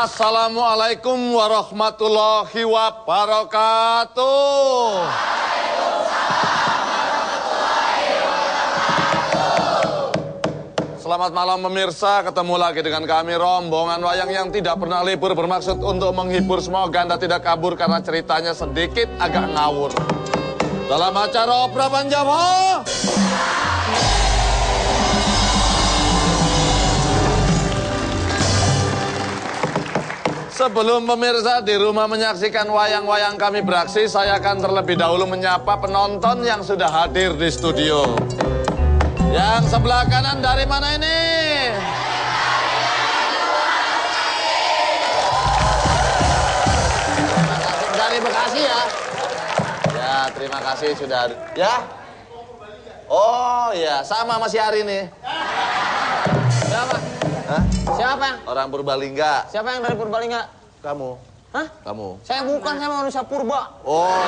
Assalamualaikum warahmatullahi wabarakatuh. Selamat malam pemirsa, ketemu lagi dengan kami rombongan wayang yang tidak pernah libur, bermaksud untuk menghibur. Semoga Anda tidak kabur karena ceritanya sedikit agak ngawur. Dalam acara Opera Panjawa. Sebelum pemirsa di rumah menyaksikan wayang-wayang kami beraksi, saya akan terlebih dahulu menyapa penonton yang sudah hadir di studio. Yang sebelah kanan dari mana ini? Dari Bekasi ya? Ya, terima kasih sudah. Ya? Oh ya, sama masih hari ini. Siapa? Hah? Siapa? Orang Purbalingga. Siapa yang dari Purbalingga? Kamu. Hah? Kamu. Saya bukan, saya manusia purba. Oh.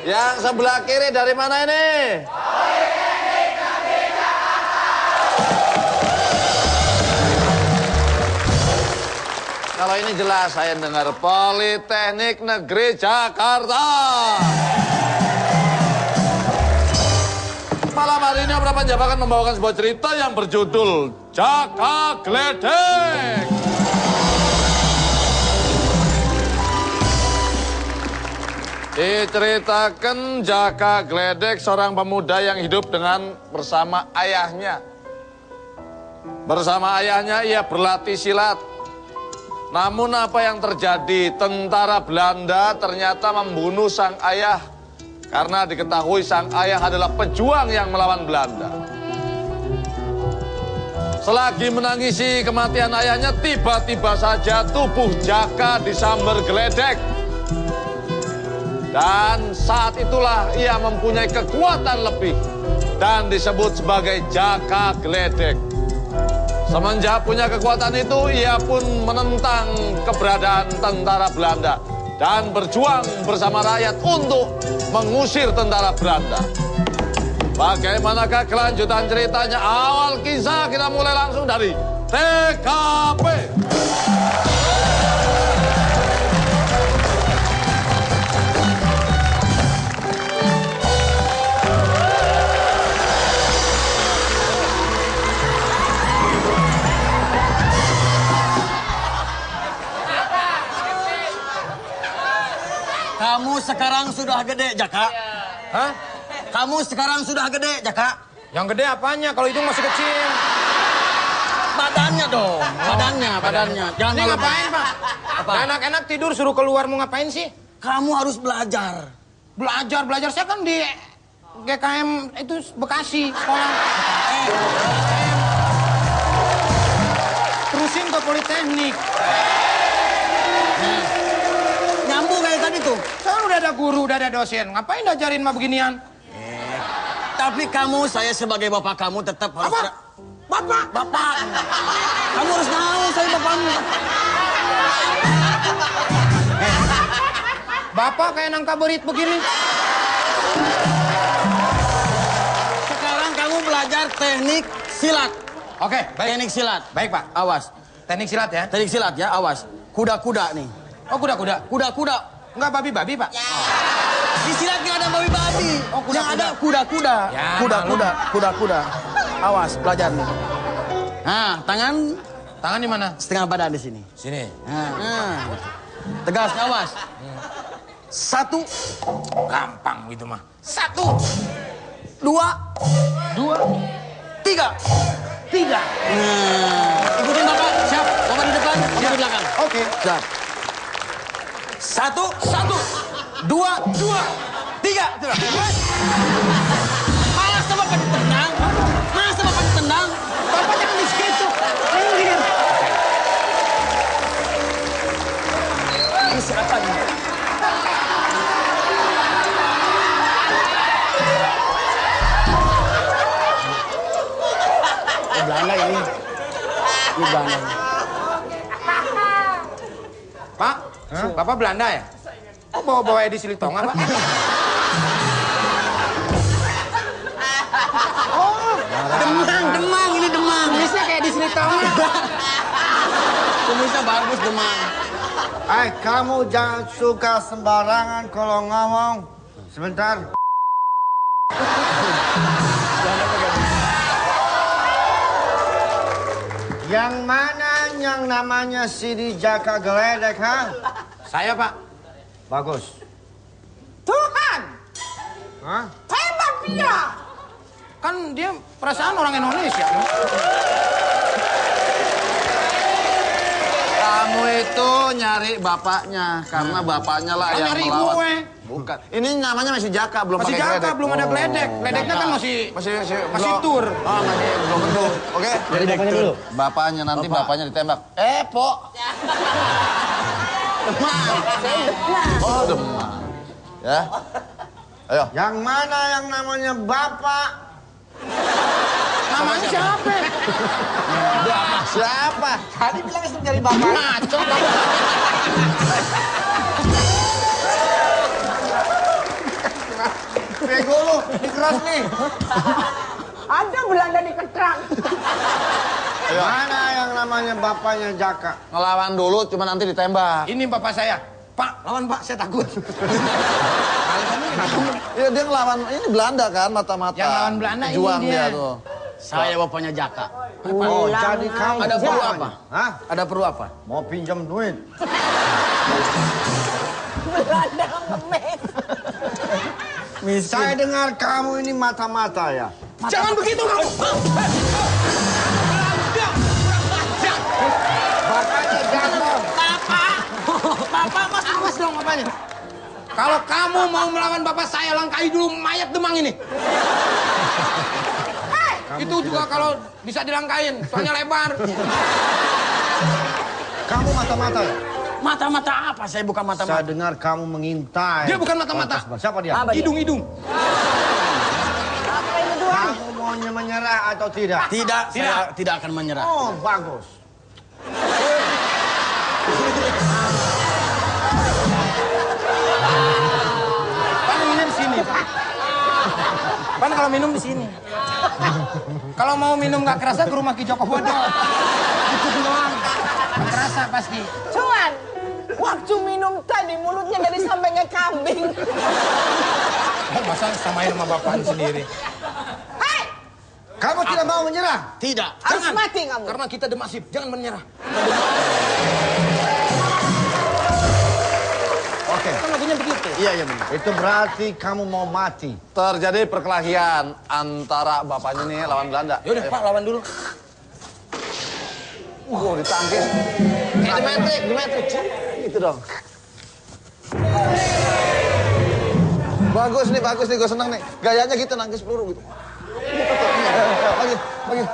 Yang sebelah kiri dari mana ini? Politeknik Negeri Jakarta. Kalau ini jelas saya dengar Politeknik Negeri Jakarta. Malam hari ini Opera Panjawa akan membawakan sebuah cerita yang berjudul Jaka Gledek. Diceritakan Jaka Gledek, seorang pemuda yang hidup bersama ayahnya. Bersama ayahnya ia berlatih silat. Namun apa yang terjadi? Tentara Belanda ternyata membunuh sang ayah. Karena diketahui sang ayah adalah pejuang yang melawan Belanda. Selagi menangisi kematian ayahnya, tiba-tiba saja tubuh Jaka disambar geledek. Dan saat itulah ia mempunyai kekuatan lebih dan disebut sebagai Jaka Gledek. Semenjak punya kekuatan itu, ia pun menentang keberadaan tentara Belanda dan berjuang bersama rakyat untuk mengusir tentara Belanda. Bagaimanakah kelanjutan ceritanya? Awal kisah kita mulai langsung dari TKP. Kamu sekarang sudah gede, Jaka. Hah? Kamu sekarang sudah gede, Jaka. Yang gede apanya? Kalau hidung masih kecil. Badannya dong. Badannya. Jangan Ini ngapain, Pak? Apa? Enak-enak tidur suruh keluar, mau ngapain sih? Kamu harus belajar. Belajar. Saya kan di GKM itu Bekasi, sekolah. Terusin ke Politeknik. Nyambung kayak tadi tuh. Saya udah ada guru, udah ada dosen. Ngapain ngajarin mah beginian? Tapi kamu, saya sebagai bapak kamu tetap harus... Apa? Bapak. Kamu harus tahu saya bapakmu. Bapak kayak nangka berit begini. Sekarang kamu belajar teknik silat. Oke, baik. Teknik silat. Baik, Pak. Awas. Teknik silat ya? Teknik silat ya, awas. Kuda-kuda nih. Oh, kuda-kuda. Kuda-kuda. Enggak babi-babi, Pak. Di silat nggak ada babi-babi. Oh, kuda-kuda. Yang ada kuda-kuda. Ya, Kuda-kuda. Awas, belajar nih. Nah, Tangan di mana? setengah badan di sini. Sini. Nah. Tegas, awas. 1, Gampang gitu mah. 1, 2, 3. Ikutin bapak. Siap. Bapak di depan, bapak di belakang. Oke. Siap. 1, 2, 3. Malas sama bapak ditendang. Bapak jangan di situ. Minggir. Ini siapa ini? Belanda ini. Ini Belanda. Pak, Bapak Belanda ya? Oh, bawa-bawa Edi Silitonga, Pak? Demang, ini demang. Bisa kayak Edi Silitonga. Kumisnya bagus, Demang. Kamu jangan suka sembarangan kalau ngomong. Sebentar. Yang mana yang namanya Sidi Jaka Geledek, ha? Saya, Pak. Bagus. Tuhan! Hah? Tembak dia! Kan dia perasaan orang Indonesia. Kamu itu nyari bapaknya karena bapaknya lah Kan yang nyari melawat. gue. Bukan. Ini namanya masih Jaka, belum Masih pakai Jaka, geledek. belum ada geledek. Geledeknya kan masih masih masih tur. Oh, masih belum bentuk. Oke. Jadi bapaknya dulu. Bapaknya nanti bapaknya ditembak. Po. Oh, demam. Ya. Ayo. Yang mana yang namanya bapak? Namanya siapa? Siapa? Tadi bilang istri dari bapak. Ngaco. Bego lu, ini keras nih. Ada Belanda di Ketrang. Ayo. Mana yang namanya bapaknya Jaka? Ngelawan dulu, cuma nanti ditembak. Ini bapak saya. Pak, lawan Pak, saya takut. Iya, dia ngelawan ini Belanda kan, mata-mata. Yang lawan Belanda ini Juang dia. dia tuh. Saya bapaknya Jaka. Oh, jadi kamu Ada perlu bapaknya. apa? Hah? Ada perlu apa? Mau pinjam duit? Belanda ngemes. Saya dengar kamu ini mata-mata ya? Jangan begitu kamu. Bapaknya jatuh. Bapak, mas, awas dong bapaknya. Kalau kamu mau melawan bapak saya, langkahi dulu mayat Demang ini. Itu juga kalau bisa dilangkain, soalnya lebar. Kamu mata-mata ya? Mata-mata apa? Saya bukan Saya mata-mata. dengar kamu mengintai. Dia bukan mata-mata. Siapa dia? Apa dia? Hidung-hidung. Apa ini doang? Kamu mau menyerah atau tidak? Tidak, saya tidak akan menyerah. Oh, bagus. Pan minum di sini, Pak. Pan kalau minum di sini. Kalau mau minum nggak kerasa ke rumah Ki Joko Bodo. Itu doang. Nggak kerasa pasti. Cuman, waktu minum tadi mulutnya dari sampingnya kambing. Oh, masa samain sama bapak sendiri. Hei, Kamu tidak mau menyerah? Tidak. harus mati kamu. Karena kita demasif, jangan menyerah. Oke. Kan lagunya begitu. Iya, iya benar. Itu berarti kamu mau mati. Terjadi perkelahian antara bapaknya nih lawan Belanda. Yaudah, Pak, lawan dulu. Ditangkis. Kayak di metrik. Gitu dong. Bagus nih, gue seneng nih. Gayanya gitu, nangkis peluru gitu. Bagi.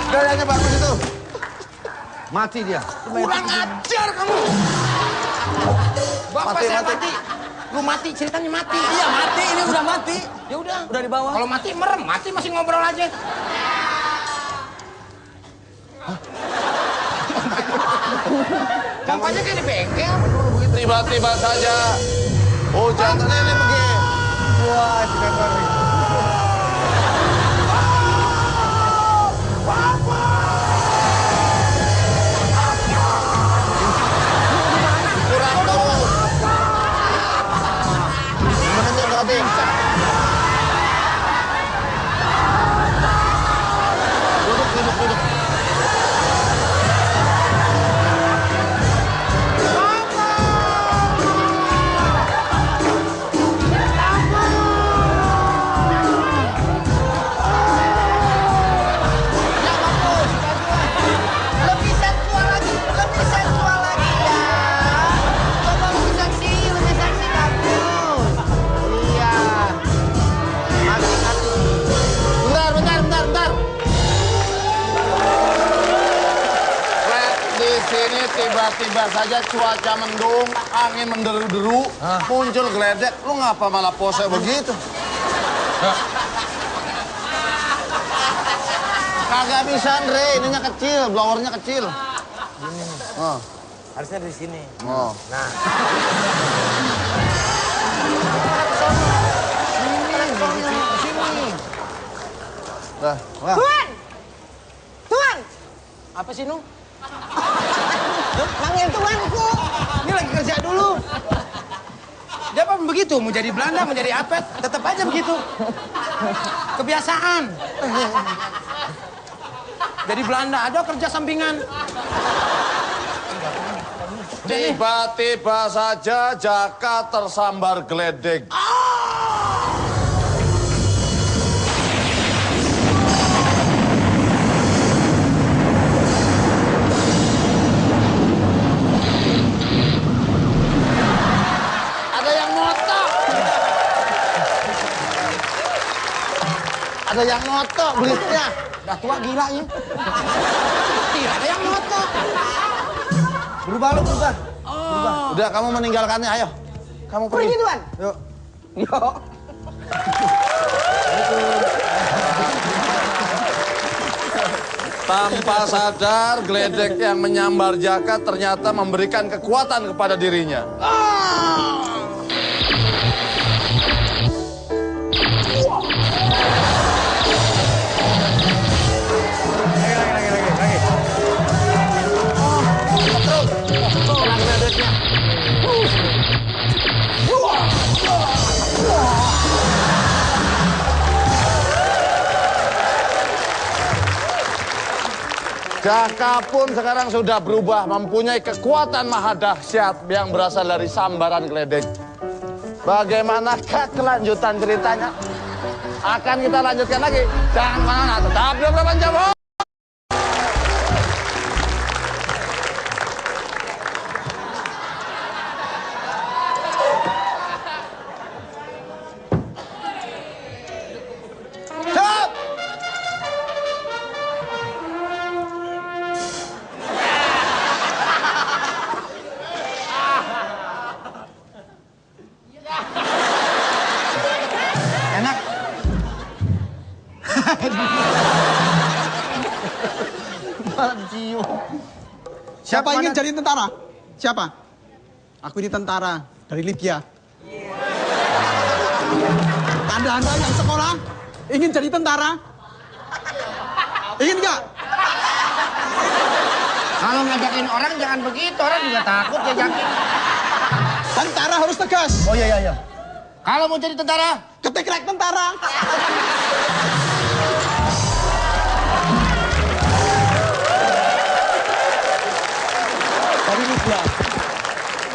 Gayanya bagus itu. Mati dia. Kurang ajar kamu. Bapak saya mati. Lu mati, ceritanya mati. Iya, mati. Ini udah mati. Ya udah. Udah di bawah. Kalau mati merem, mati masih ngobrol aja. Pompanya kayak di bengkel. Tiba-tiba saja hujannya ini begini. Wah, tidak ngeri. Kurang tahu. Menunjuk berarti. Duduk. Lebih sensual lagi ya. Coba lebih seksi bagus. Iya. Hati-hati. Bentar. Di sini tiba-tiba saja cuaca mendung, angin menderu-deru, muncul geledek. Lu ngapa malah pose begitu? Kagak bisa, Andre. Ininya kecil, blowernya kecil. Oh. Harusnya di sini. Oh. Nah. Nah, Tuan! Tuan! Apa sih, Nung? Panggil tuanku. Ini lagi kerja dulu. Dia apa begitu? Mau jadi Belanda, mau jadi apa? Tetap aja begitu. Kebiasaan. Jadi Belanda ada kerja sampingan. tiba-tiba saja Jaka tersambar geledek. Ada yang moto. Ada yang moto belitnya. Udah tua gila ya. Tidak ada yang moto. Berubah lu, berubah. Udah, kamu meninggalkannya, ayo. Kamu Pergi, pergi. Tuan. Yuk. Yuk. Tanpa sadar, geledek yang menyambar Jaka ternyata memberikan kekuatan kepada dirinya. Jaka pun sekarang sudah berubah, mempunyai kekuatan maha dahsyat yang berasal dari sambaran geledek. Bagaimanakah kelanjutan ceritanya? Akan kita lanjutkan lagi. Jangan kemana-mana, tetap di Obrolan Jawa. Enak. Siapa ingin jadi tentara? Siapa? Aku ini tentara dari Libya. Anda yang sekolah ingin jadi tentara? Ingin nggak? Kalau ngajakin orang jangan begitu, orang juga takut diajakin. Tentara harus tegas. Oh iya. Kalau mau jadi tentara, Ketik rek tentara. dari Libya.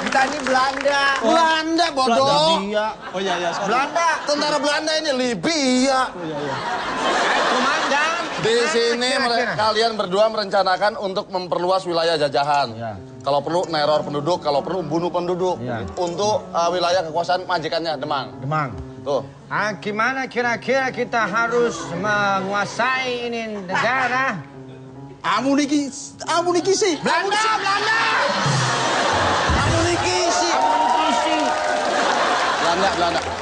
Kita ini Belanda. Belanda, bodoh. Oh iya, sorry. Belanda. Tentara Belanda ini Libya. Komandan. Di sini kalian berdua merencanakan untuk memperluas wilayah jajahan. Kalau perlu neror penduduk, kalau perlu bunuh penduduk. Untuk wilayah kekuasaan majikannya Demang. Demang. Tuh. Gimana kira-kira kita harus menguasai ini negara? Amuniki sih. Belanda.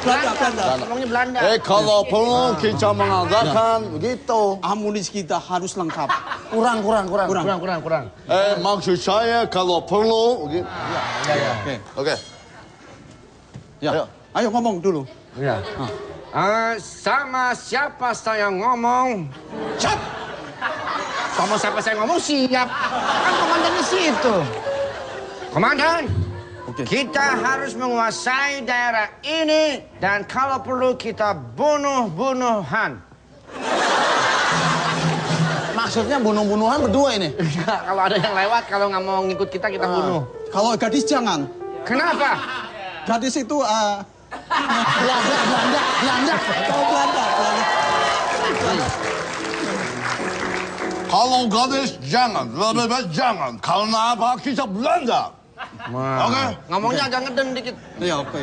Belanda. Ngomongnya Belanda. Kalau perlu kita mengadakan begitu. Amunisi kita harus lengkap. Kurang. Maksud saya kalau perlu begitu. Oke. Ya. Ayo ngomong dulu. Sama siapa saya ngomong? Siap. Sama siapa saya ngomong siap. Kan komandan di situ. Komandan. Oke. Kita harus menguasai daerah ini dan kalau perlu kita bunuh-bunuhan. Maksudnya bunuh-bunuhan berdua ini? Kalau ada yang lewat, kalau nggak mau ngikut kita bunuh. Kalau gadis jangan. Kenapa? Gadis itu Belanda. kalau Belanda. Kalau gadis jangan, lebih baik jangan. Karena apa? Kita Belanda. Oke. Ngomongnya agak ngeden dikit. Iya, oke.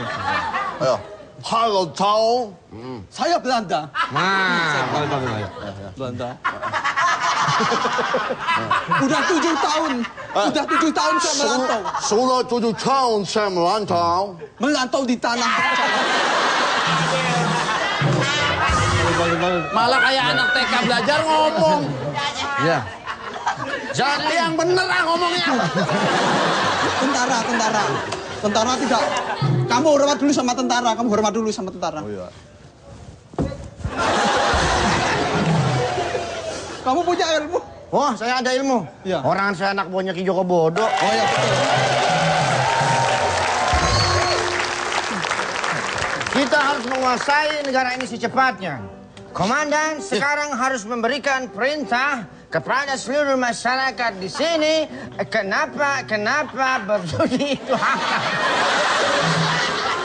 Ayo. Halo tahu. Saya Belanda. Nah, Belanda. Udah 7 tahun. Udah 7 tahun saya merantau. Sudah 7 tahun saya merantau. Melantau di tanah. Malah kayak anak TK belajar ngomong. Iya. Jadi yang bener ngomongnya. Tentara tidak. Kamu hormat dulu sama tentara. Oh iya. Kamu punya ilmu. Oh, saya ada ilmu. Iya. Orang saya anak buahnya Ki Joko Bodo. Oh ya betul. Kita harus menguasai negara ini secepatnya. Komandan sekarang harus memberikan perintah kepada seluruh masyarakat di sini. Kenapa berjudi itu haram?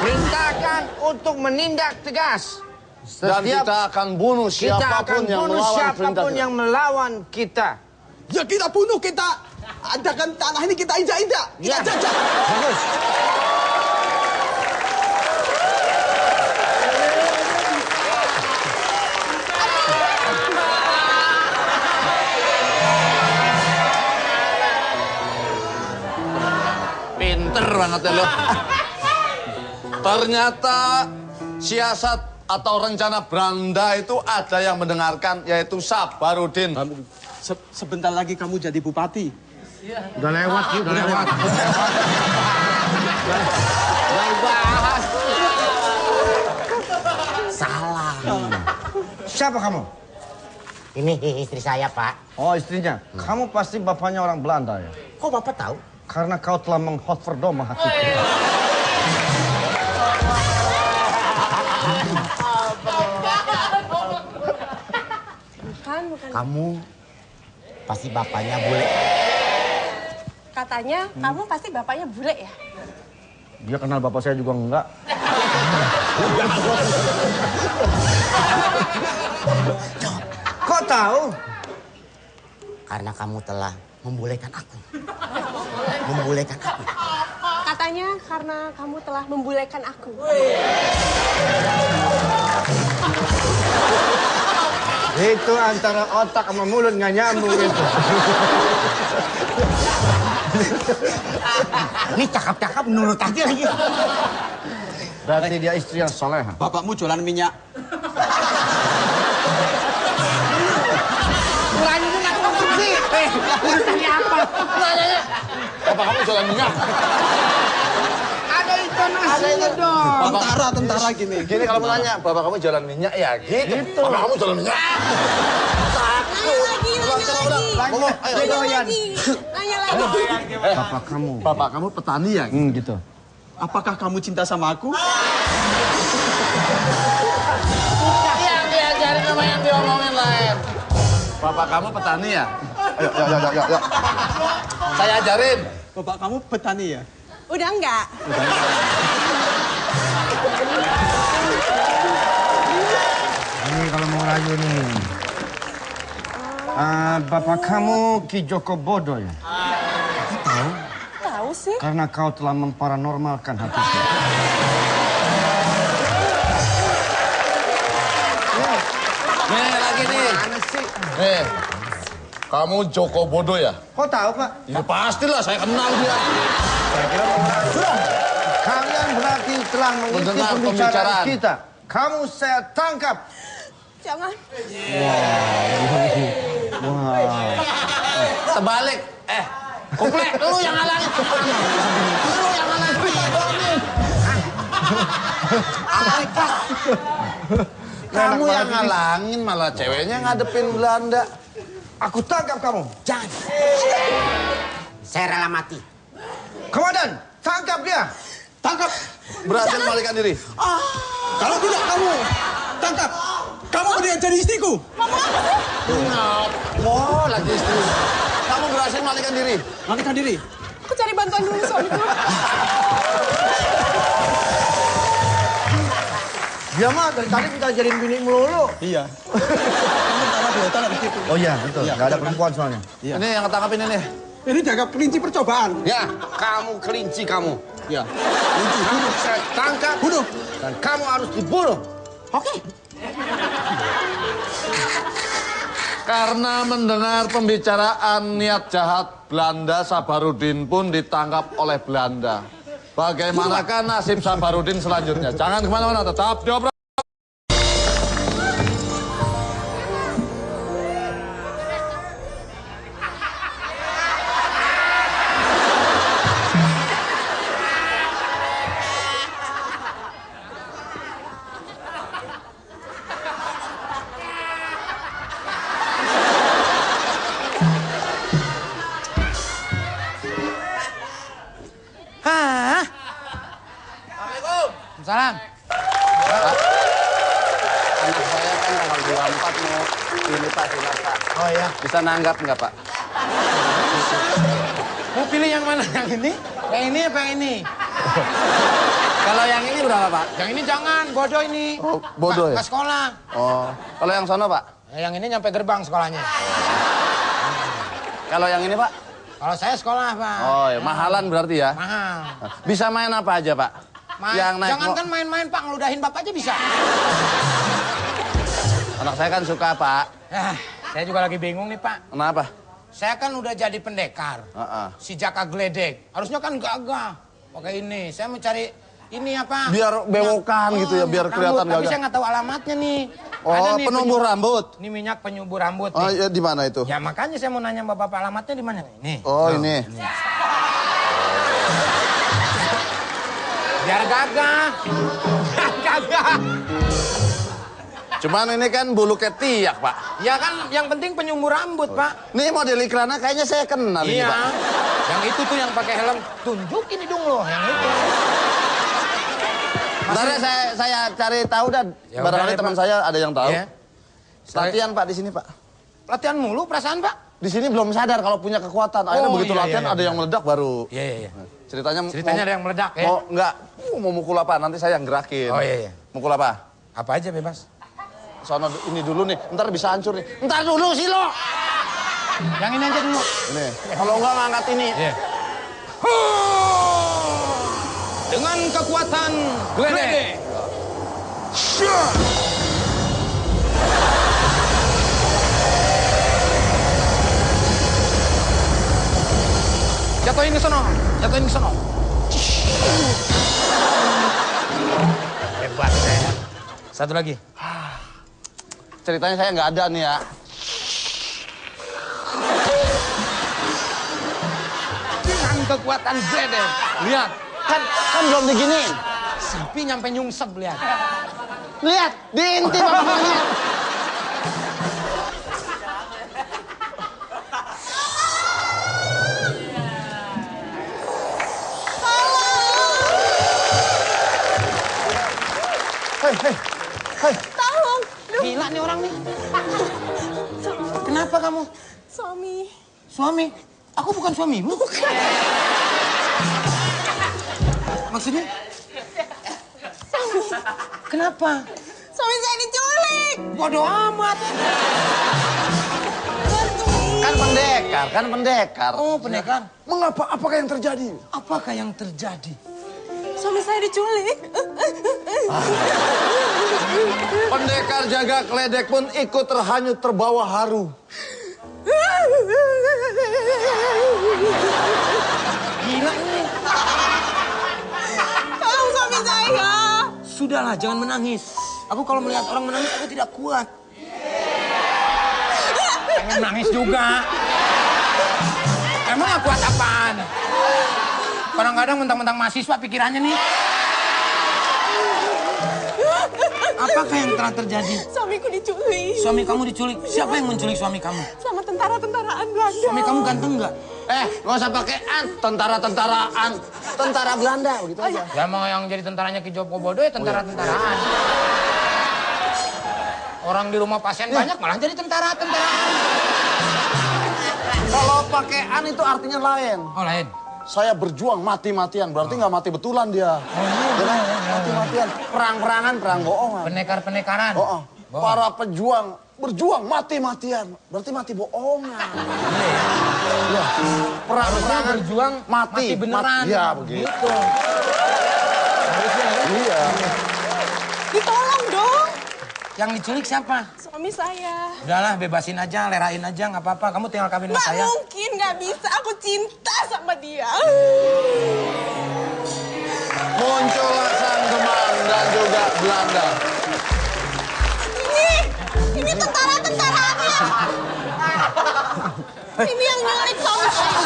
Perintahkan untuk menindak tegas. Dan kita akan bunuh siapapun yang melawan kita. Ya kita bunuh, kita adakan tanah ini, kita injak-injak. Kita jajah. Bagus. Pinter banget ya lo. Ternyata siasat atau rencana Belanda itu ada yang mendengarkan, yaitu Sabarudin. Sebentar lagi kamu jadi bupati. Udah lewat, Ki, udah lewat. Salah. Siapa kamu? Ini istri saya, Pak. Oh, istrinya. Kamu pasti bapaknya orang Belanda ya? Kok Bapak tahu? Karena kau telah menghoverdom hatiku. Bukan. Kamu pasti bapaknya bule. Katanya kamu pasti bapaknya bule ya? Dia kenal bapak saya juga enggak. Kok tahu? Karena kamu telah membulekan aku. Membulekan aku. Katanya karena kamu telah membulekan aku. Itu antara otak sama mulut nggak nyambung itu. Ini cakap-cakap nurut aja lagi. Berarti dia istri yang soleh. Bapakmu jualan minyak. Ulangi nggak ngomong sih. Urusannya apa? Bapak kamu jualan minyak? Ada intonasinya dong. Tentara gini. Gini kalau mau nanya, bapak kamu jualan minyak ya? Gitu. Bapak kamu jualan minyak? Nanya lagi. Bapak kamu petani ya? gitu. Apakah kamu cinta sama aku? Yang diajarin sama yang diomongin lain. Bapak kamu petani ya? Ayo. Saya ajarin. Bapak kamu petani ya? Udah enggak? Ini kalau mau rayu nih. Bapak kamu Ki Joko Bodo ya? Tahu sih. Karena kau telah memparanormalkan hatiku. Nih lagi nih. Mana sih? Nih. Kamu Joko Bodo ya? Kok tahu, Pak? Ya pastilah, saya kenal dia. Kalian berarti telah mengikuti Mendengar pembicaraan pembicaraan kita. Kamu saya tangkap. Jangan. Terbalik. Komplek. Lu yang ngalangin. Lu yang ngalangin. Kamu yang ngalangin, malah ceweknya ngadepin Belanda. Aku tangkap kamu. Jangan. Saya rela mati. Komandan, tangkap dia. Tangkap. Berhasil melarikan diri. Kalau tidak kamu tangkap. Kamu dia jadi istriku. Oh, lagi istri. Kamu berhasil melarikan diri. Melarikan diri. Aku cari bantuan dulu suamiku. Dia mah dari tadi kita jadiin bini melulu. Iya. Kamu taruh di hotel di situ. Oh iya, betul. Iya, Gak ada betul. perempuan soalnya. Iya. Ini yang ketangkapin ini. Ini jaga kelinci percobaan. Ya, kamu kelinci kamu. Ya. Kamu saya tangkap. Bunuh. Dan kamu harus dibunuh. Oke. Karena mendengar pembicaraan niat jahat Belanda, Sabarudin pun ditangkap oleh Belanda. Bagaimanakah nasib Sabarudin selanjutnya? Jangan kemana-mana, tetap di obrolan. Hah? Assalamualaikum. Salam. Anak saya kan tanggal 24 mau pilih Pak, silat Pak. Oh iya. Bisa nanggap nggak Pak? Mau pilih yang mana? Yang ini? Yang ini apa yang ini? Kalau yang ini berapa Pak? Yang ini jangan, bodoh ini. Oh, bodoh ya? Ke sekolah. Oh, kalau yang sono Pak? Yang ini nyampe gerbang sekolahnya. Kalau yang ini Pak? Kalau saya sekolah, Pak. Oh ya, mahalan berarti ya? Mahal. Bisa main apa aja Pak? Jangankan main-main, Pak. Ngeludahin Bapak aja bisa. Anak saya kan suka Pak. Saya juga lagi bingung nih, Pak. Kenapa? Saya kan udah jadi pendekar. Si Jaka Gledek. Harusnya kan gagah. Pakai ini. Saya mau cari ini apa? Biar bewokan gitu ya, biar kelihatan Tapi gagah. saya nggak tahu alamatnya nih. Oh, Ada nih penumbuh rambut. Ini minyak penyubur rambut Oh, nih. ya di mana itu? Ya makanya saya mau nanya Bapak alamatnya di mana nih? Nih. Oh, ini. Biar gagah. Gagah. Cuman ini kan bulu ketiak, Pak. Ya kan yang penting penyumur rambut, Pak. Nih model iklannya kayaknya saya kenal ini, Iya. Pak. Yang itu tuh yang pakai helm. Tunjukin hidung lo, yang itu. Bentar ya, saya cari tahu dan Ya barangkali udah, teman Pak. saya ada yang tahu. Iya. Latihan Pak di sini, Pak. Latihan mulu perasaan, Pak? Di sini belum sadar kalau punya kekuatan. Akhirnya Oh, begitu iya, latihan iya, ada yang meledak baru. Iya, iya, iya. Ceritanya ada yang meledak, ya? Mau enggak mau mukul apa? Nanti saya yang gerakin. Oh, iya, iya. Mukul apa? Apa aja bebas. Sono ini dulu nih, ntar bisa hancur nih. Ntar dulu sih lo. Yang ini aja dulu. Ini. Kalau enggak ngangkat ini. Iya. Dengan kekuatan geledek. Jatuhin ke sono. Jatuhin ke sono. Hebat saya. Satu lagi. Ceritanya saya nggak ada nih ya. Dengan kekuatan geledek. Lihat. Kan belum diginiin. Sapi nyampe nyungsep, lihat. Lihat, diintip bapaknya. Hei. Tolong. Gila nih orang nih. Kenapa kamu? Suami. Suami? Aku bukan suamimu. Maksudnya? Kenapa? Suami saya diculik. Bodoh amat. Kan pendekar. Oh, pendekar. Mengapa? Apakah yang terjadi? Apakah yang terjadi? Suami saya diculik. Pendekar jaga keledek pun ikut terhanyut terbawa haru. Gila ini. Tolong suami saya. Sudahlah, jangan menangis. Aku kalau melihat orang menangis, aku tidak kuat. Pengen nangis juga. Emang aku kuat apaan? Kadang-kadang mentang-mentang mahasiswa pikirannya nih. Apakah yang telah terjadi? Suamiku diculik. Suami kamu diculik. Siapa yang menculik suami kamu? Sama tentara-tentaraan Belanda. Suami kamu ganteng nggak? Nggak usah pakai tentara-tentaraan. Tentara Belanda, begitu aja. Ya mau yang jadi tentaranya Ki Joko Bodo ya tentara-tentaraan. Orang di rumah pasien banyak malah jadi tentara-tentaraan. Kalau pakai an itu artinya lain. Oh lain. Saya berjuang mati-matian, berarti nggak mati betulan dia. Mati-matian, perang-perangan, perang bohongan. Pendekar-pendekaran. Oh, para pejuang berjuang mati-matian, berarti mati bohongan. Iya. Perang-perangan berjuang mati beneran. Iya, begitu. Gitu. Harusnya kan? Iya. Ditolong dong. Yang diculik siapa? Suami saya. Udahlah, bebasin aja, lerain aja, nggak apa-apa. Kamu tinggal kawin sama Nggak saya. mungkin, nggak bisa. Aku cinta sama dia. Muncullah sang Demang dan juga Belanda. Ini tentara-tentaraannya. Ini yang nyulik suami saya.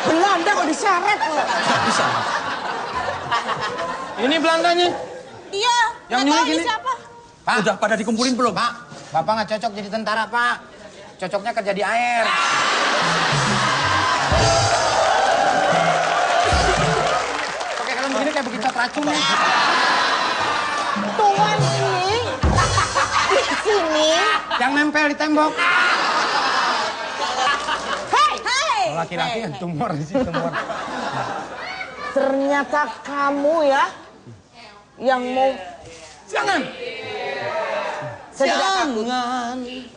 Belanda kok diseret loh. Ini Belandanya. Iya. Yang nggak nyulik tahu ini? siapa. Pak, udah pada dikumpulin belum? Pak, Bapak nggak cocok jadi tentara, Pak. Cocoknya kerja di air. ada begitu racunnya. Tuan ini di sini. Yang nempel di tembok. Hei. Laki-laki yang tumor di situ, tumor. Ternyata kamu ya yang mau. Jangan. Jangan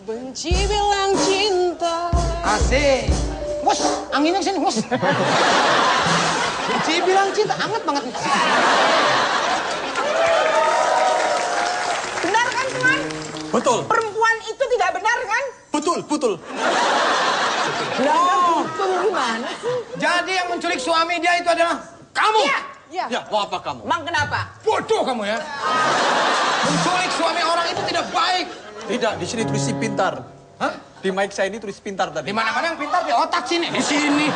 benci bilang cinta. Asik. Wus, anginnya kesini, wus. Benci bilang cinta, anget banget. Benar kan Tuan? Betul. Perempuan itu tidak benar kan? Betul. Betul gimana sih? Jadi yang menculik suami dia itu adalah kamu. Iya. Ya, mau apa kamu? Mang kenapa? Bodoh kamu ya. Menculik suami orang itu tidak baik. Tidak, di sini tulis si pintar. Hah? Di mic saya ini tulis pintar tadi. Di mana-mana yang pintar di otak sini, di sini.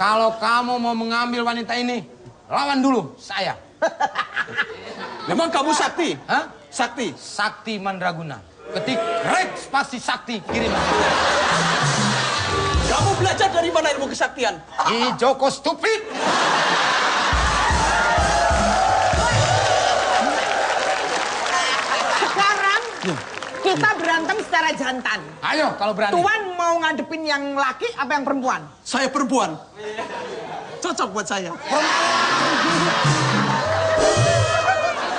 Kalau kamu mau mengambil wanita ini, lawan dulu saya. Memang kamu sakti? Hah? Sakti? Sakti Mandraguna. Ketik Rex pasti sakti kirim. Kamu belajar dari mana ilmu kesaktian? Ih, Joko stupid. Sekarang kita berantem secara jantan. Ayo kalau berani. Tuan mau ngadepin yang laki apa yang perempuan? Saya perempuan. Cocok buat saya.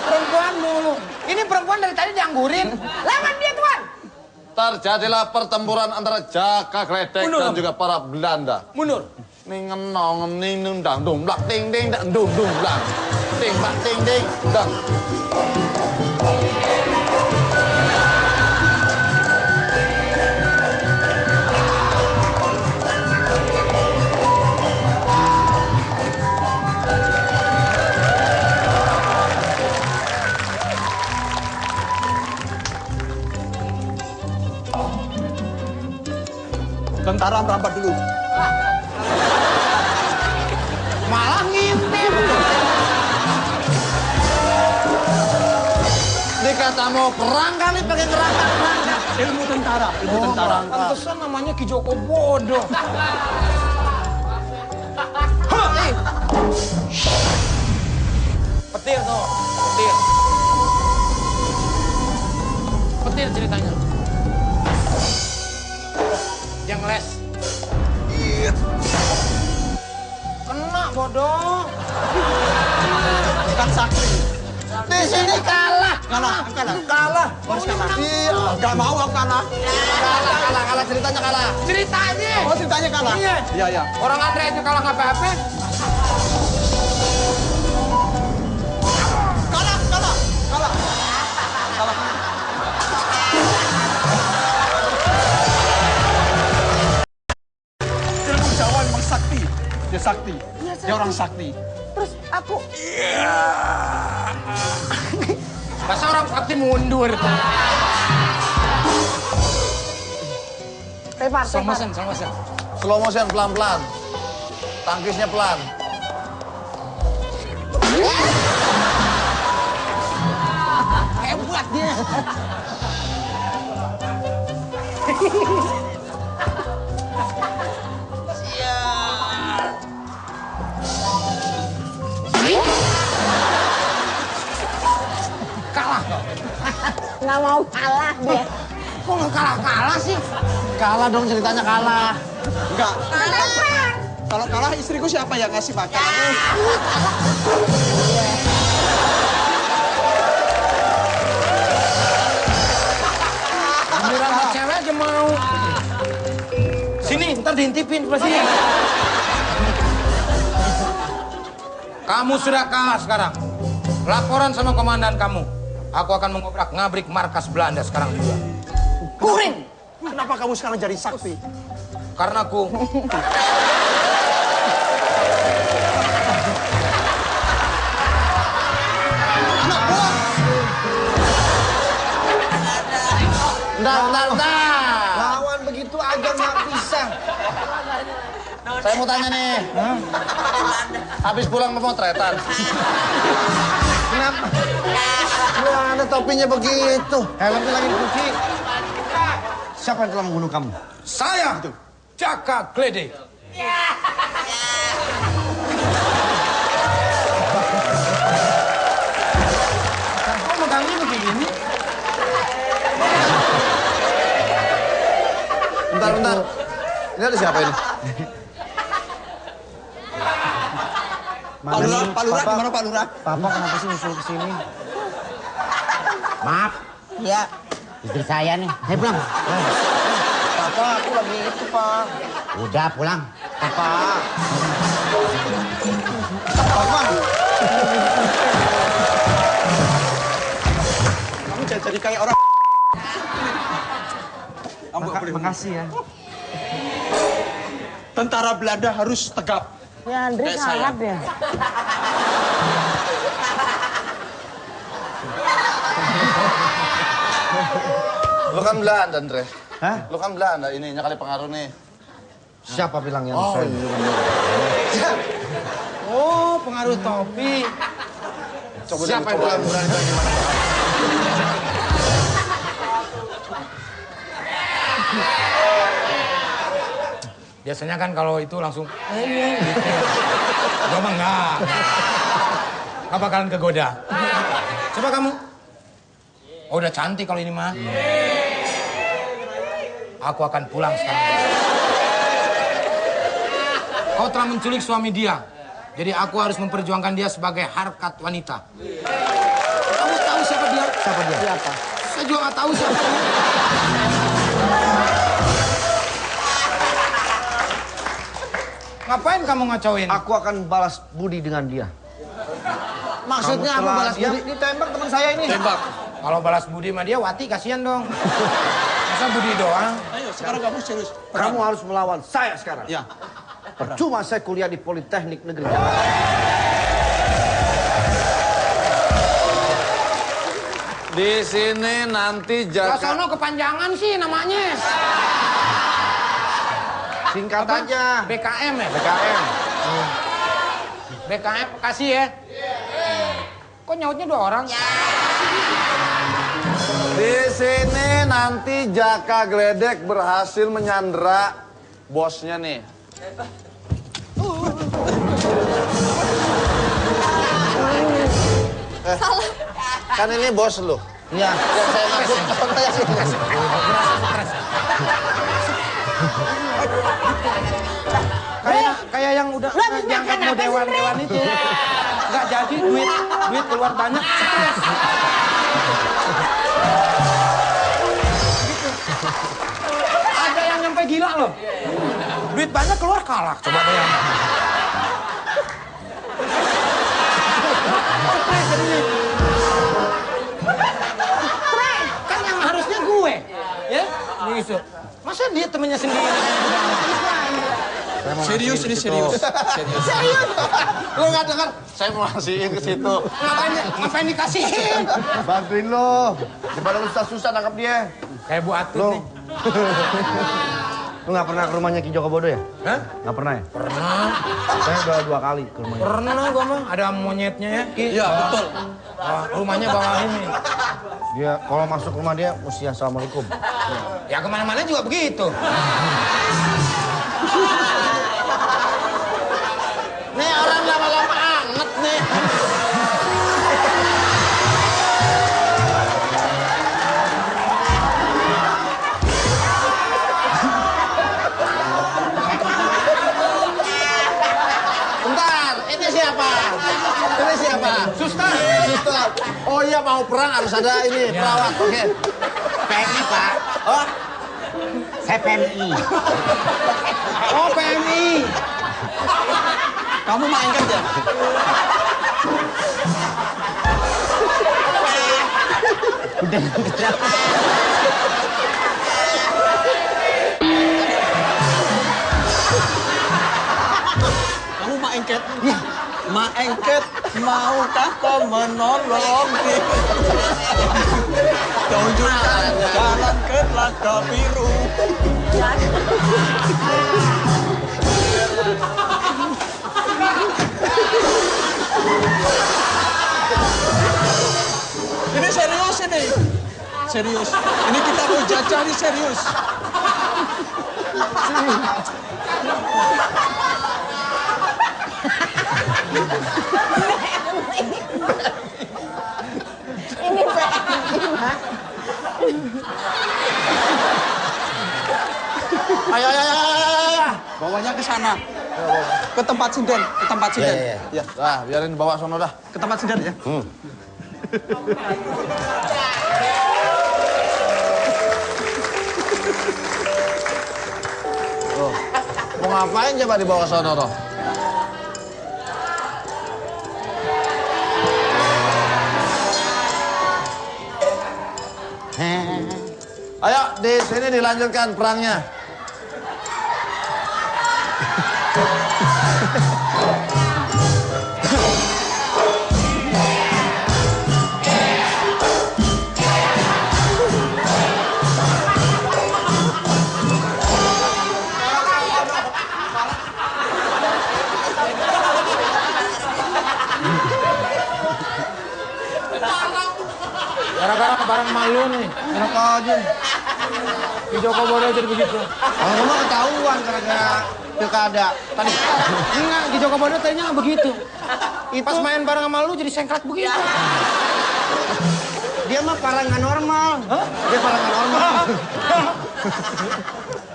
Perempuan mulu. Ini perempuan dari tadi dianggurin. Lawan dia Tuan. Terjadilah pertempuran antara Jaka Gledek dan juga para Belanda. Mundur. Ning nong ning nundang dum blak ting ting dak dum dum blak. Ting bak ting ting dang. Tentara merambat dulu. Malah ngintip. Dikata mau perang kali pakai kerangka. Ilmu tentara. Pantesan namanya Ki Joko bodoh. Petir tuh, petir. Petir ceritanya. Yang les. Kena bodoh. Kan sakti. Di sini kalah. Kalah. Harus kalah. Iya. Gak mau aku kalah. Kalah ceritanya kalah. Ceritanya. Oh, ceritanya kalah? Iya. Iya. Orang Andre itu kalah nggak apa-apa. Kalah. Ilmu Jawa memang sakti. Dia sakti. Dia orang sakti. Terus aku Masa orang sakti mundur. Tepar. Slow motion. Slow motion pelan-pelan. Tangkisnya pelan. Hebat dia. Kalah kok. Nggak mau kalah dia. Kok nggak kalah sih? Kalah dong ceritanya kalah. Enggak. Tepar. Kalau kalah istriku siapa yang ngasih makan? Giliran buat cewek aja mau. Sini, ntar diintipin sebelah sini. Kamu sudah kalah sekarang. Laporan sama komandan kamu. Aku akan mengobrak-ngabrik markas Belanda sekarang juga. Kuring! Kenapa kamu sekarang jadi sakti? Karena aku... Bentar. Lawan begitu aja nggak bisa. Saya mau tanya nih. Habis pulang pemotretan. Kenapa? Ada topinya begitu. Helmnya lagi dicuci. Siapa yang telah membunuh kamu? Saya, Jaka Gledek. ini siapa ini? Pak Lurah, gimana Pak Lurah? Papa kenapa sih nyusul ke sini? Maaf, Ya. istri saya nih. Saya pulang. Papa, aku lagi itu, Pak. Udah pulang. Papa. Kamu jangan jadi kayak orang. Kamu nggak boleh. Makasih ya. Tentara Belanda harus tegap. Ya Andre Kayak saya. salah ya. Lu kan Belanda, Andre. Hah? Lu kan Belanda, ininya kali pengaruh nih. Siapa bilang yang Oh, saya? iya bener. Oh, pengaruh topi. Coba Siapa yang coba. bilang berani gimana? Biasanya kan kalau itu langsung gitu. Gua mah enggak. Nggak bakalan kegoda. Coba kamu. Oh, udah cantik kalau ini mah. Aku akan pulang sekarang. Kau telah menculik suami dia. Jadi aku harus memperjuangkan dia sebagai harkat wanita. Kamu tahu siapa dia? Siapa dia? Siapa? Saya juga nggak tahu siapa dia. Ngapain kamu ngacauin? Aku akan balas budi dengan dia. Maksudnya apa balas budi? Ditembak teman saya ini. Tembak. Kalau balas budi sama dia, Wati kasihan dong. Masa budi doang? Ayo, sekarang kamu serius. Kamu harus melawan saya sekarang. Ya. Percuma saya kuliah di Politeknik Negeri Jakarta. Di sini nanti Gak Jaka... sono kepanjangan sih namanya. Singkat aja. BKM ya? BKM. BKM, kasih ya. Kok nyautnya 2 orang? Di sini nanti Jaka Gledek berhasil menyandra bosnya nih. Kan ini bos lu. Iya. Yang saya maksud santai aja. Kayak yang udah diangkat mau dewan-dewan itu. Nggak jadi duit keluar banyak. Stres. Ada yang nyampe gila loh. Duit banyak keluar kalah. Coba bayangin. Stres jadinya. Kan yang harusnya gue. Ya? Gitu. Masa dia temennya sendiri? Serius ini serius. Serius. Lu nggak dengar? Saya mau ngasihin ke situ. Ngapain dikasihin? Bantuin lo. Daripada lu susah-susah nangkap dia. Kayak Bu Atut Lo. nih. Lu nggak pernah ke rumahnya Ki Joko Bodo ya? Hah? Nggak pernah ya? Pernah. Saya udah 2 kali ke rumahnya. Pernah gua mah. Ada monyetnya ya. Ki. Iya, betul. Rumahnya bawah ini. Dia kalau masuk rumah dia mesti assalamualaikum. Ya kemana-mana juga begitu. Nih orang lama-lama anget nih. Bentar, ini siapa? Ini siapa? Suster. Suster. Oh iya mau perang harus ada ini perawat. Oke. PMI, Pak. Oh, Saya PMI. Oh PMI. Kamu mainkan ya? Kamu maengket? Ya. Maengket, maukah kau menolong? Tunjukkan jalan ke Telaga Biru. Ini serius ini. Serius. Ini kita mau jajah ini serius. Ini PMI, Mak. ayo. ke sana. Ke tempat sinden, ke tempat sinden. Iya. Nah, biarin bawa sono dah. Ke tempat sinden ya. Mau ngapain coba dibawa sono toh? Ayo, di sini dilanjutkan perangnya. Gara-gara barang malu nih. Enak aja. Di Joko Bodo jadi begitu. Kalau rumah ketahuan gara-gara pilkada. Tadi. Enggak, di Joko Bodo tadinya nggak begitu. Pas main bareng sama lu jadi sengklek begitu. Dia mah parah nggak normal. Dia parah nggak normal.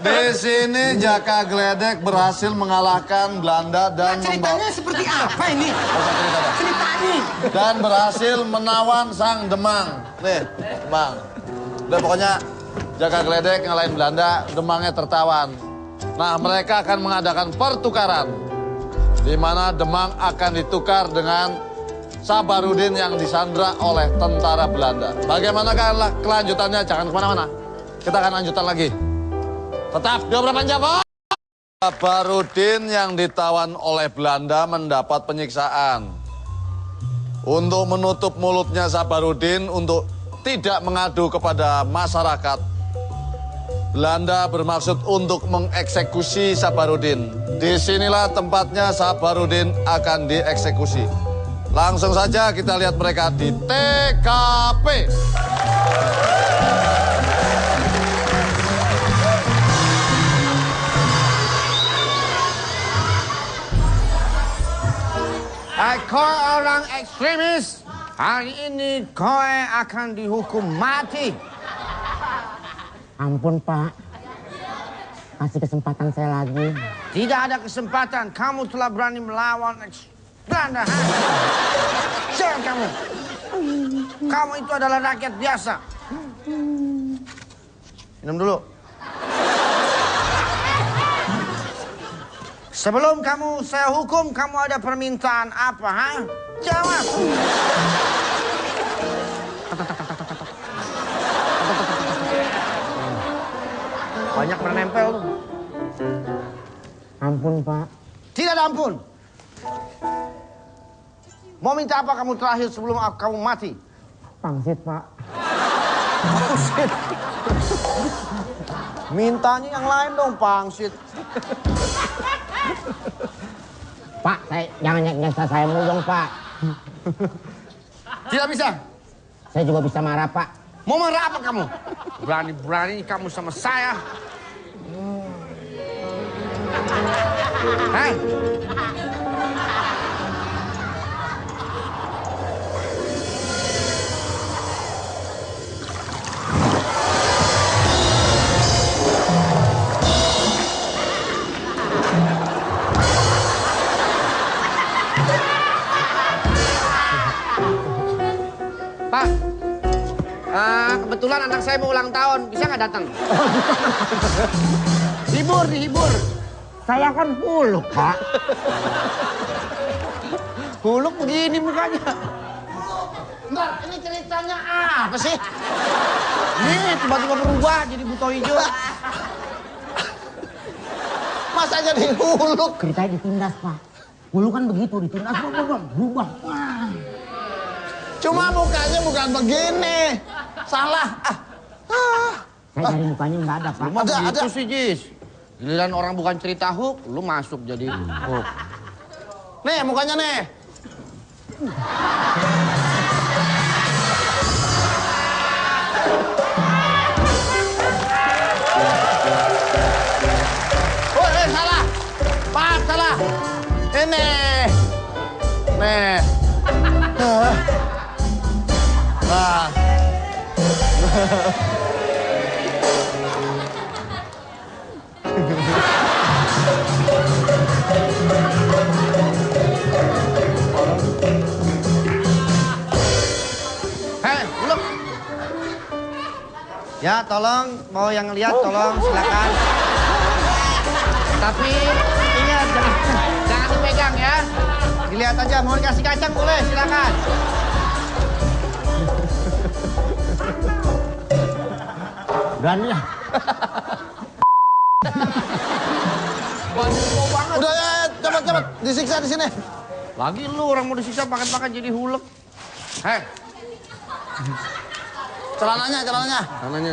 Di sini Jaka Gledek berhasil mengalahkan Belanda dan Ceritanya seperti apa ini? Ceritanya. dan berhasil menawan sang Demang. Nih, Demang. Udah pokoknya Jaka Gledek ngalahin Belanda, Demangnya tertawan. Nah, mereka akan mengadakan pertukaran di mana Demang akan ditukar dengan Sabarudin yang disandra oleh tentara Belanda. Bagaimanakah kelanjutannya? Jangan kemana-mana. Kita akan lanjutkan lagi. Tetap di Obrolan Joko. Sabarudin yang ditawan oleh Belanda mendapat penyiksaan. Untuk menutup mulutnya Sabarudin untuk tidak mengadu kepada masyarakat, Belanda bermaksud untuk mengeksekusi Sabarudin. Disinilah tempatnya Sabarudin akan dieksekusi. Langsung saja kita lihat mereka di TKP. Kau orang ekstremis. Hari ini kau akan dihukum mati. Ampun Pak, kasih kesempatan saya lagi. Tidak ada kesempatan. Kamu telah berani melawan Belanda. Jangan kamu. Kamu itu adalah rakyat biasa. Minum dulu. Sebelum kamu saya hukum, kamu ada permintaan apa, ha? Jawab. Banyak menempel tuh. Ampun Pak. Tidak ada ampun. Mau minta apa kamu terakhir sebelum kamu mati? Pangsit Pak. Pangsit. Mintanya yang lain dong, pangsit. Pak, jangan nyeksa saya mulu dong Pak. Tidak bisa. Saya juga bisa marah Pak. Mau marah apa kamu? Berani-berani kamu sama saya. Hei. Pak, kebetulan anak saya mau ulang tahun, bisa nggak datang? Dihibur. Saya kan huluk Pak. Huluk begini mukanya. Bentar, ini ceritanya apa sih? Nih, tiba-tiba berubah jadi buto hijau. Masa jadi huluk? Ceritanya ditindas Pak. Hulu kan begitu, ditindas berubah. Wah. Cuma mukanya bukan begini. Salah. Saya cari mukanya nggak ada Pak. Lu mah Ada. begitu sih, Jis. Giliran orang bukan cerita hook, lu masuk jadi hook. Nih mukanya nih. Oh, salah. Pak, salah. Ini. Nih. Nah. Ya, tolong mau yang lihat tolong silakan. Tapi ingat jangan dipegang ya. Dilihat aja, mau dikasih kacang boleh, silakan. Berani ya? Udah ya, cepet. Disiksa di sini. Lagi lu orang mau disiksa pakai jadi hulek. Heh. Celananya. Kanannya.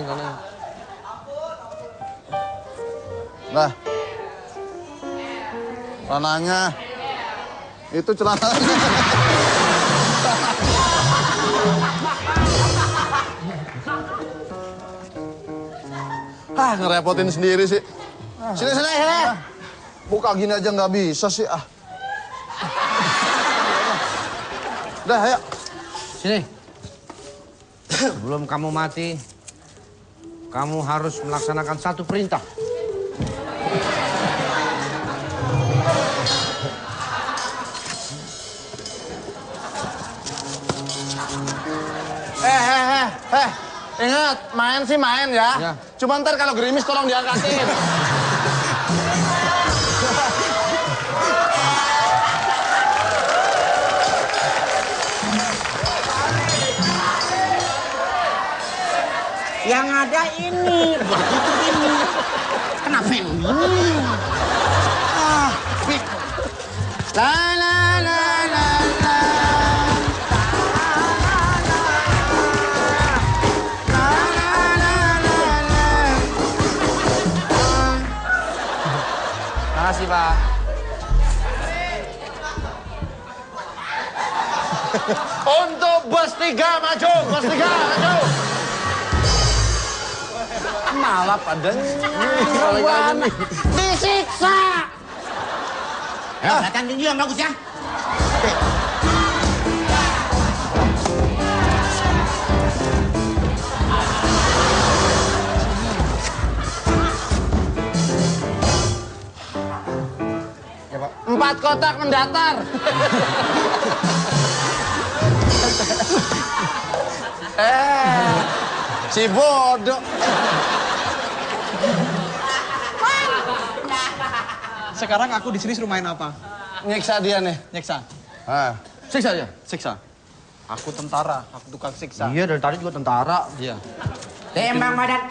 Nah. Celananya. Itu celananya. Ngerepotin sendiri sih. Sini. Buka gini aja nggak bisa sih. Udah, ayo. Sini. Sebelum kamu mati, kamu harus melaksanakan satu perintah. Ingat, main sih main ya. Ya. Cuma ntar kalau gerimis tolong diangkatin. Yang ada ini, begitu ini. Kenapa yang ini? Makasih, Pak. Untuk bus 3 maju. Malah padanya. Disiksa! Latihan tinggi yang bagus ya. Ya, Pak. 4 kotak mendatar. Si bodoh. Sekarang aku di sini suruh main apa? Nyiksa dia nih. Nyiksa. Siksa aja. Siksa. Aku tentara, aku tukang siksa. Iya, dari tadi juga tentara. Iya. Timbang badan.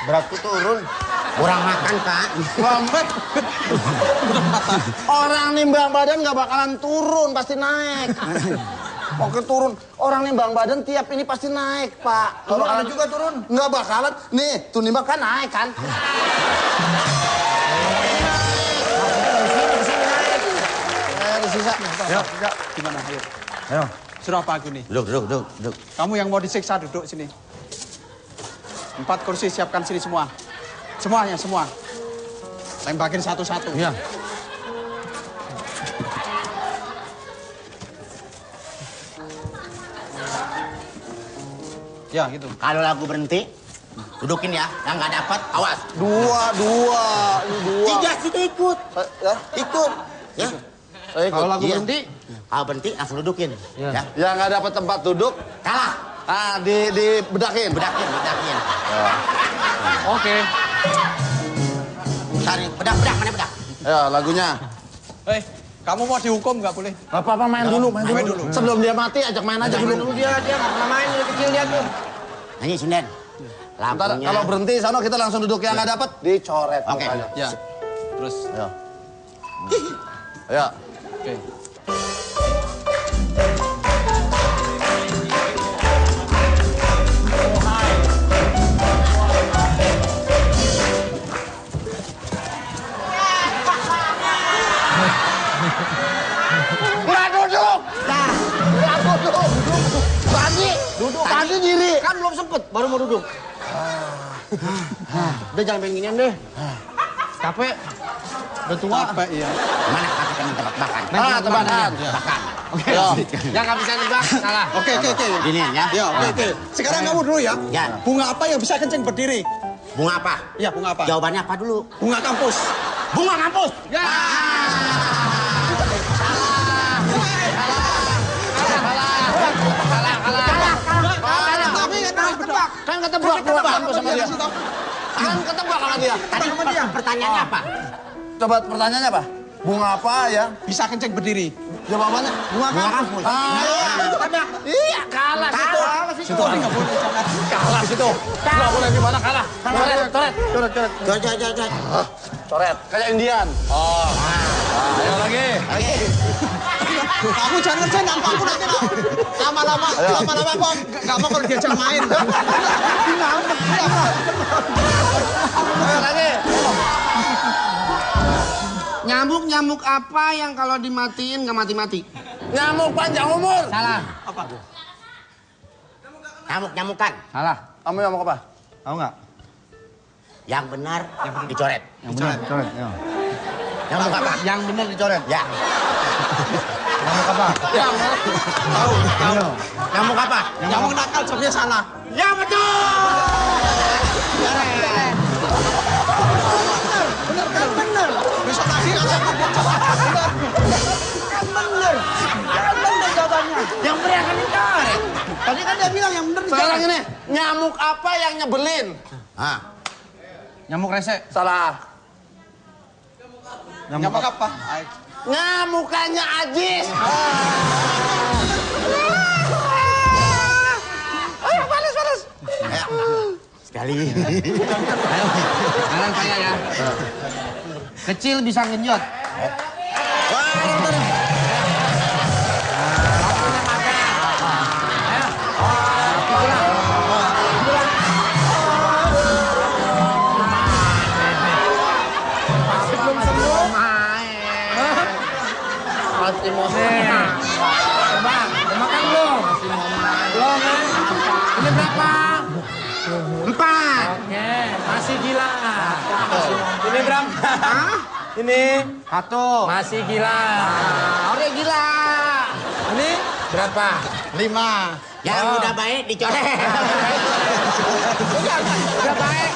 Beratku turun. Kurang makan, Pak. Lambat. Orang nimbang badan nggak bakalan turun, pasti naik. Oke turun. Orang nimbang badan tiap ini pasti naik, Pak. Turun ada juga turun. Nggak bakalan. Nih, tuh nimbang kan naik kan. Disisa. Ayo, gimana? Ayo. Suruh apa aku nih? Duduk. Kamu yang mau disiksa duduk sini. 4 kursi siapkan sini semua. Semua. Tembakin satu-satu. Iya. Ya, gitu. Kalau lagu berhenti, dudukin ya. Yang nggak dapat, awas. Dua. Ini dua. 3 situ ikut. Ya, Ikut. Ya. saya ikut. Kalau lagu Iya. berhenti, Kalau berhenti, langsung dudukin. Ya. Yang nggak dapat tempat duduk, Kalah. dibedakin. Bedakin. oke. Cari bedak. Mana bedak? Ya, lagunya. Kamu mau dihukum nggak boleh? Gak apa-apa, main dulu. Sebelum dia mati, ajak main aja dulu. Dia nggak pernah main dari kecil dia tuh. Nyanyi sinden. Ntar Lagunya. kalau berhenti sana kita langsung duduk, yang nggak dapat dicoret. Oke. mukanya. Ya. Terus. Ya. Oke. Nggak duduk. Nggak duduk. Tadi diri. Kan belum sempet, baru mau duduk. Udah jangan main ginian deh. Capek. Udah tua. Apa iya? Mana kaki kami tebak-tebakan? Tebakan. Tebakan. Oke. Yang nggak bisa nebak, salah. Oke. Gini ya. Ya, oke. Sekarang kamu dulu ya. Ya. Bunga apa yang bisa kencing berdiri? Bunga apa? Iya, bunga apa? Jawabannya apa dulu? Bunga kampus. Bunga kampus. Ya. Kan ketebak kamu sama dia. Kan ketebak sama dia. Tadi pertanyaannya apa? Coba pertanyaannya apa? Bunga apa ya? Bisa kenceng berdiri. Jawabannya bunga kampus. Iya, kalah situ. Situ nggak boleh. Kalah situ. Nggak boleh gimana kalah. Coret. Coret. Kayak Indian. Oh. Ayo lagi. Kamu jangan ngerjain nampakku nanti. Lama-lama kok nggak mau kalau diajak main. Ayo lagi. Nyamuk apa yang kalau dimatiin nggak mati-mati? Nyamuk panjang umur. Salah. Apa? Nyamuk-nyamukan. Salah. Kamu nyamuk apa? Tahu nggak? Yang benar dicoret. Yang benar, coret. Ya. Nyamuk apa? Yang benar dicoret. Ya. Nyamuk apa? Tahu. Nyamuk apa? Nyamuk nakal jawabnya salah. Ya betul. Bener. Besok lagi kalau Bener jawabannya. Yang benar akan dicoret. tadi kan dia bilang yang bener. Sekarang ini, nyamuk apa yang nyebelin? Nyamuk rese. Salah. Nyamuk apa? Nyamukannya Ajis. Panas. Sekali. Ayo, sekarang saya ya. Kecil bisa ngenjot. Masih mau main. Coba, udah makan belum? Belum ya? Ini berapa? 4. Oke, masih gila. Ini berapa? Ini 1. masih gila. Oke gila. Ini berapa? 5. Yang udah baik dicoret. Udah baik.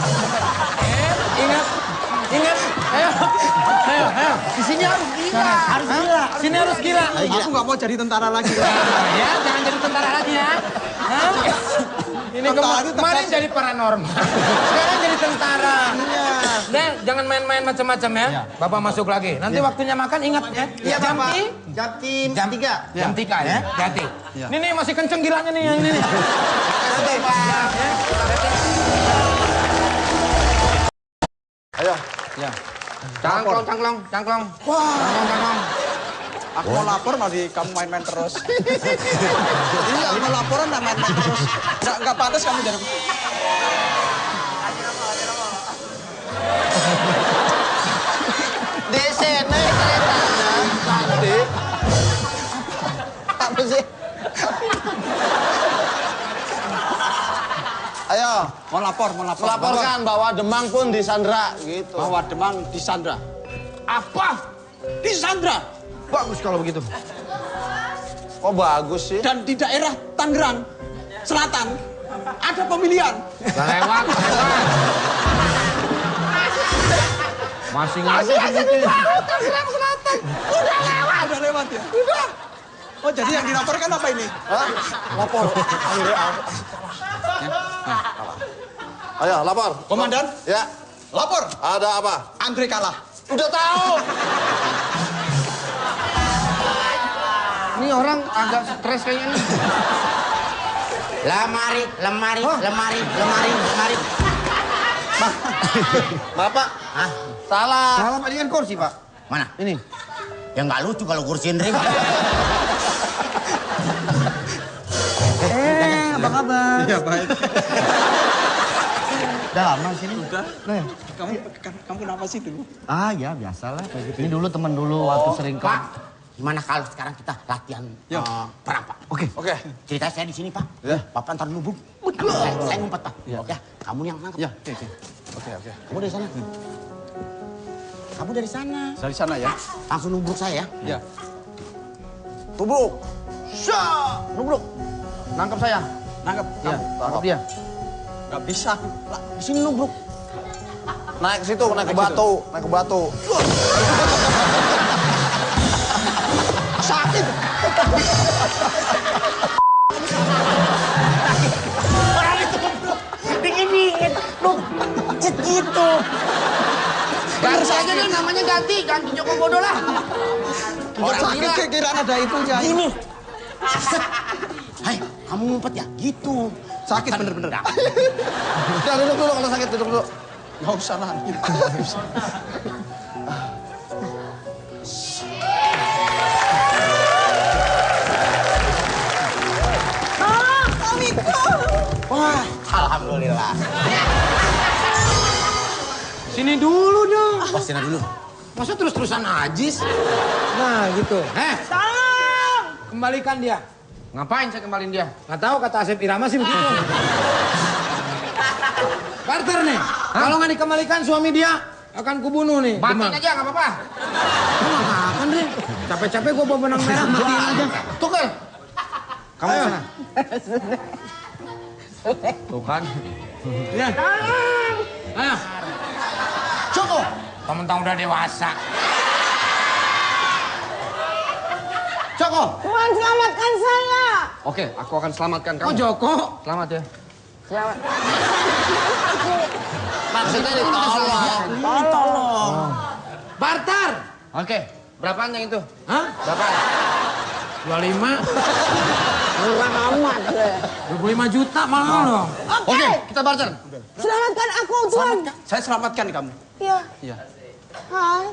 Ingat. Ayo. Di sini harus gila. Harus gila. Sini harus gila. Aku nggak mau jadi tentara lagi. Ya, jangan jadi tentara lagi ya. Hah? Ini kemarin jadi paranormal. Sekarang jadi tentara. Nah, jangan main-main macam-macam ya. Bapak masuk lagi. Nanti waktunya makan ingat ya. Iya, jam Bapak. ti- Jam 3. Jam 3 ya. Hati. Ini masih kenceng gilanya nih yang ini. Ayo. Cangklong. Cangklong. Aku mau lapor malah kamu main-main terus. Iya, mau laporan dan main-main terus. Nggak pantas kamu jadi. Di sini kelihatannya tadi. Apa sih? Ayo, Mau lapor. melaporkan bahwa Demang pun disandra gitu. Bahwa Demang disandra. Apa? Disandra. Bagus kalau begitu. Kok bagus sih? Dan di daerah Tangerang Selatan ada pemilihan. Lewat. Masih ngasih Udah lewat ya. Udah. Oh jadi yang dilaporkan apa ini? Hah? Lapor. Ayo, lapor. Komandan, Ya, lapor. ada apa? Andre kalah. Udah tahu. Ini orang agak stres kayaknya nih. Lemari. Bapak, salah. Salah palingan kursi, Pak. Mana? Ini. Ya nggak lucu kalau kursiin ring. Apa kabar? Iya baik. Udah lama sini? Udah. Kamu kenapa sih dulu? Ah ya, biasalah. Ini dulu teman dulu waktu sering ke... Pak, gimana kalau sekarang kita latihan perang, Pak? Oke. Oke. Cerita saya di sini, Pak. Ya. Bapak ntar nubuk. Saya ngumpet, Pak. Ya, kamu yang nangkep. Ya, Oke. Kamu dari sana. Kamu dari sana. dari sana ya. Langsung nubruk saya ya. Ya. Tubruk. Nubruk. Nangkep saya. Nangkep. Iya, tangkap dia. Nggak bisa. Di sini nubruk. Naik ke situ, naik ke batu. Sakit. picit gitu. Ganti aja deh namanya ganti Joko Bodo lah. Orang sakit kiraan ada itunya. Gini. Set. Hai, kamu ngumpet ya? Gitu. Sakit bener-bener. Udah duduk dulu kalau sakit, duduk dulu. Gak usah lah. Tolong, suamiku. Wah, alhamdulillah. Sini dulu dong. Oh, sini dulu. Masa terus-terusan najis? Nah gitu. Tolong. Kembalikan dia. Ngapain saya kembaliin dia? Nggak tahu kata Asep Irama sih begitu. Barter nih. Kalau nggak dikembalikan suami dia akan kubunuh nih. Matiin aja nggak apa-apa. Nggak akan deh. Capek-capek gue bawa benang merah matiin aja. Tuker. Kamu sana. Tuh kan. Ya. Ayo. Joko. Temen-temen udah dewasa. Joko. Tuhan selamatkan saya. Oke, aku akan selamatkan kamu. Oh Joko. Selamat ya. Selamat. Maksudnya ditolong. Tolong. Barter. Oke, berapaan yang itu? Hah? Berapa? 25. Murah amat deh. 25 juta mahal dong. Oke. Kita barter. Selamatkan aku, Tuhan. Saya selamatkan kamu. Iya. Iya. Hai.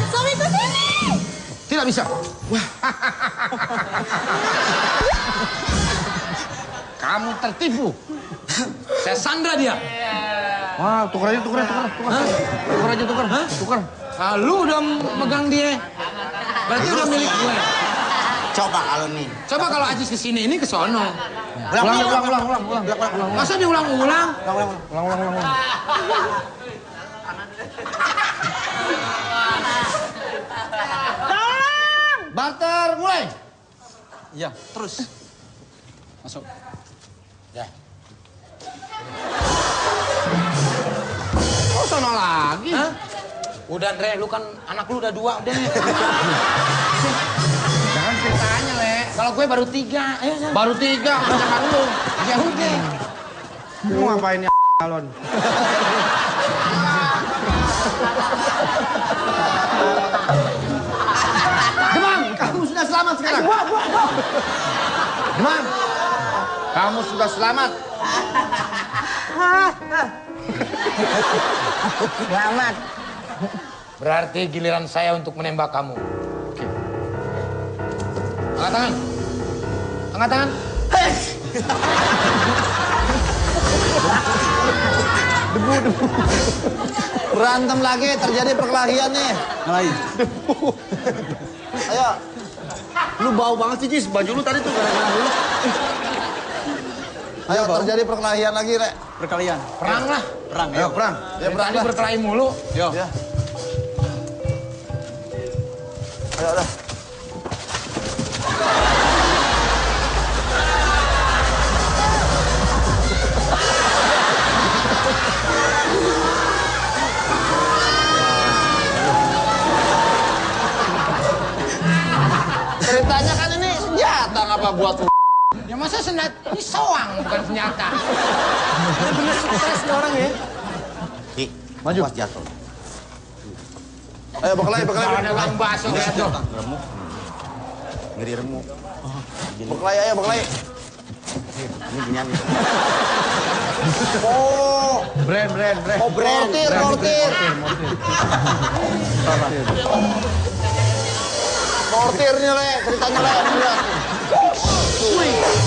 Suamiku sini. Tidak bisa. Kamu tertipu. Saya sandra dia. Wah, tukar aja. Tukar. Ah, lu udah megang dia. Berarti udah milik gue. Coba kalau nih. Coba kalau Ajis kesini, ini ke sono. Ulang. Masa diulang-ulang? Ulang. Tolong. Barter, mulai. Iya, terus. Masuk. Oh, sono lagi. Hah? Udah, Andre, lu kan anak lu udah 2, udah. Jangan ceritanya, Le. Kalau gue baru 3. Baru 3, jangan lu. Ya udah. Mau ngapain ya calon? Demang, kamu sudah selamat sekarang. Demang, kamu sudah selamat. Selamat. Berarti giliran saya untuk menembak kamu. Oke. Angkat tangan. Angkat tangan. Debu. Berantem lagi, terjadi perkelahian nih. Ngalahin. Ayo. Lu bau banget sih, Jis. Baju lu tadi tuh gara-gara lu. Ayo, terjadi perkelahian lagi, Rek. Perkalian. Perang lah. Perang. Ayo, perang. Ya, Dari perang tadi lah. berkelahi mulu. Yo. Ya. Ayo, udah. Ceritanya kan ini senjata ngapa buat Ya masa senjata? Ini soang bukan senjata. Bener stres nih orang ya. Maju. Pas jatuh. Ayo, berkelahi. Kalau ada gang bakso kayak tuh. Ngeri remuk. Berkelahi, ayo, berkelahi. Ini ginian nih. Oh, Brand. oh, mortir. Mortirnya, Le. Ceritanya, Le. Lihat.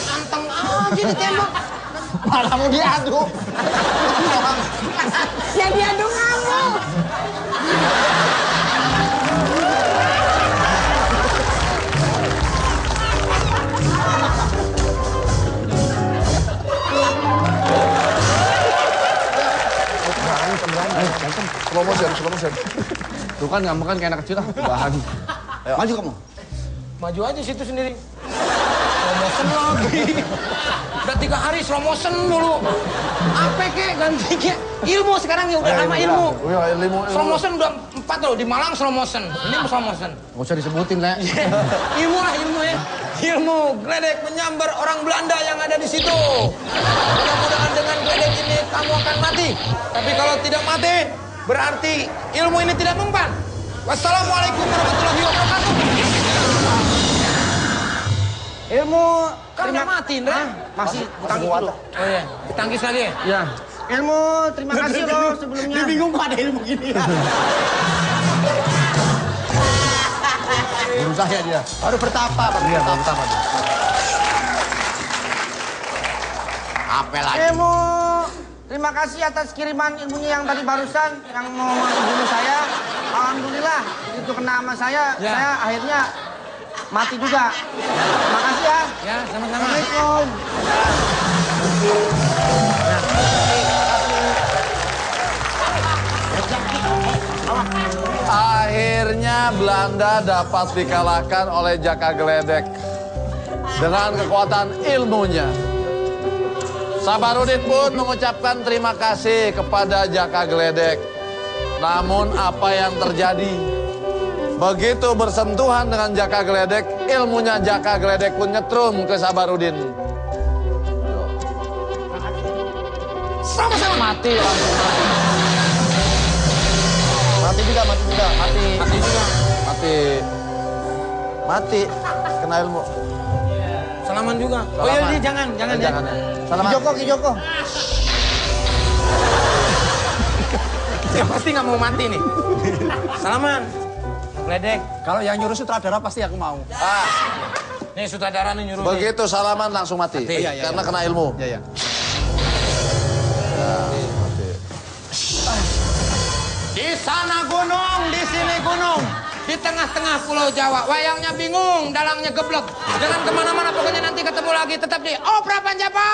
Anteng aja ditembak. Malah mau diadu. Ya diadu kamu. Slow motion. Tuh kan ngambek kan kayak anak kecil lah. Bahan. Ayo. Maju kamu. Maju aja situ sendiri. motion lagi. Udah 3 hari slow motion dulu. Apa kek ganti kek? Ilmu sekarang ya udah lama ilmu. Slow motion udah 4 loh, di Malang slow motion. Ini slow motion. Nggak usah disebutin, Le. Ilmu lah ilmu ya. Ilmu geledek menyambar orang Belanda yang ada di situ. Mudah-mudahan dengan geledek ini kamu akan mati. Tapi kalau tidak mati, berarti ilmu ini tidak mempan. Wassalamualaikum warahmatullahi wabarakatuh. Ilmu Kan udah mati, Indra. masih tangkis dulu. Oh iya, tangkis lagi ya? Ya. Ilmu terima kasih loh sebelumnya. Dia bingung kok ada ilmu gini. Berusaha ya dia. Baru bertapa, Iya, pertama dia. Apa lagi? Ilmu terima kasih atas kiriman ilmunya yang tadi barusan yang mau membunuh saya. Alhamdulillah itu kena sama saya akhirnya mati juga. Terima kasih ya. Ya, sama-sama. Assalamualaikum. Akhirnya Belanda dapat dikalahkan oleh Jaka Geledek dengan kekuatan ilmunya. Sabarudin pun mengucapkan terima kasih kepada Jaka Geledek. Namun apa yang terjadi? Begitu bersentuhan dengan Jaka Geledek, ilmunya Jaka Geledek pun nyetrum ke Sabarudin. Sama-sama mati langsung mati. Mati juga. Mati juga. Mati. Kena ilmu. Salaman juga. Oh iya, ini jangan ya. Salaman. Ki Joko. Ya pasti nggak mau mati nih. Salaman. Geledek. Kalau yang nyuruh sutradara pasti aku mau. Nih sutradara nih nyuruh. Begitu salaman langsung mati. Iya. Karena kena ilmu. Iya. Di sana gunung, di sini gunung. Di tengah-tengah pulau Jawa. Wayangnya bingung, dalangnya geblek. Jangan kemana-mana, pokoknya nanti ketemu lagi. Tetap di Opera Panjapa.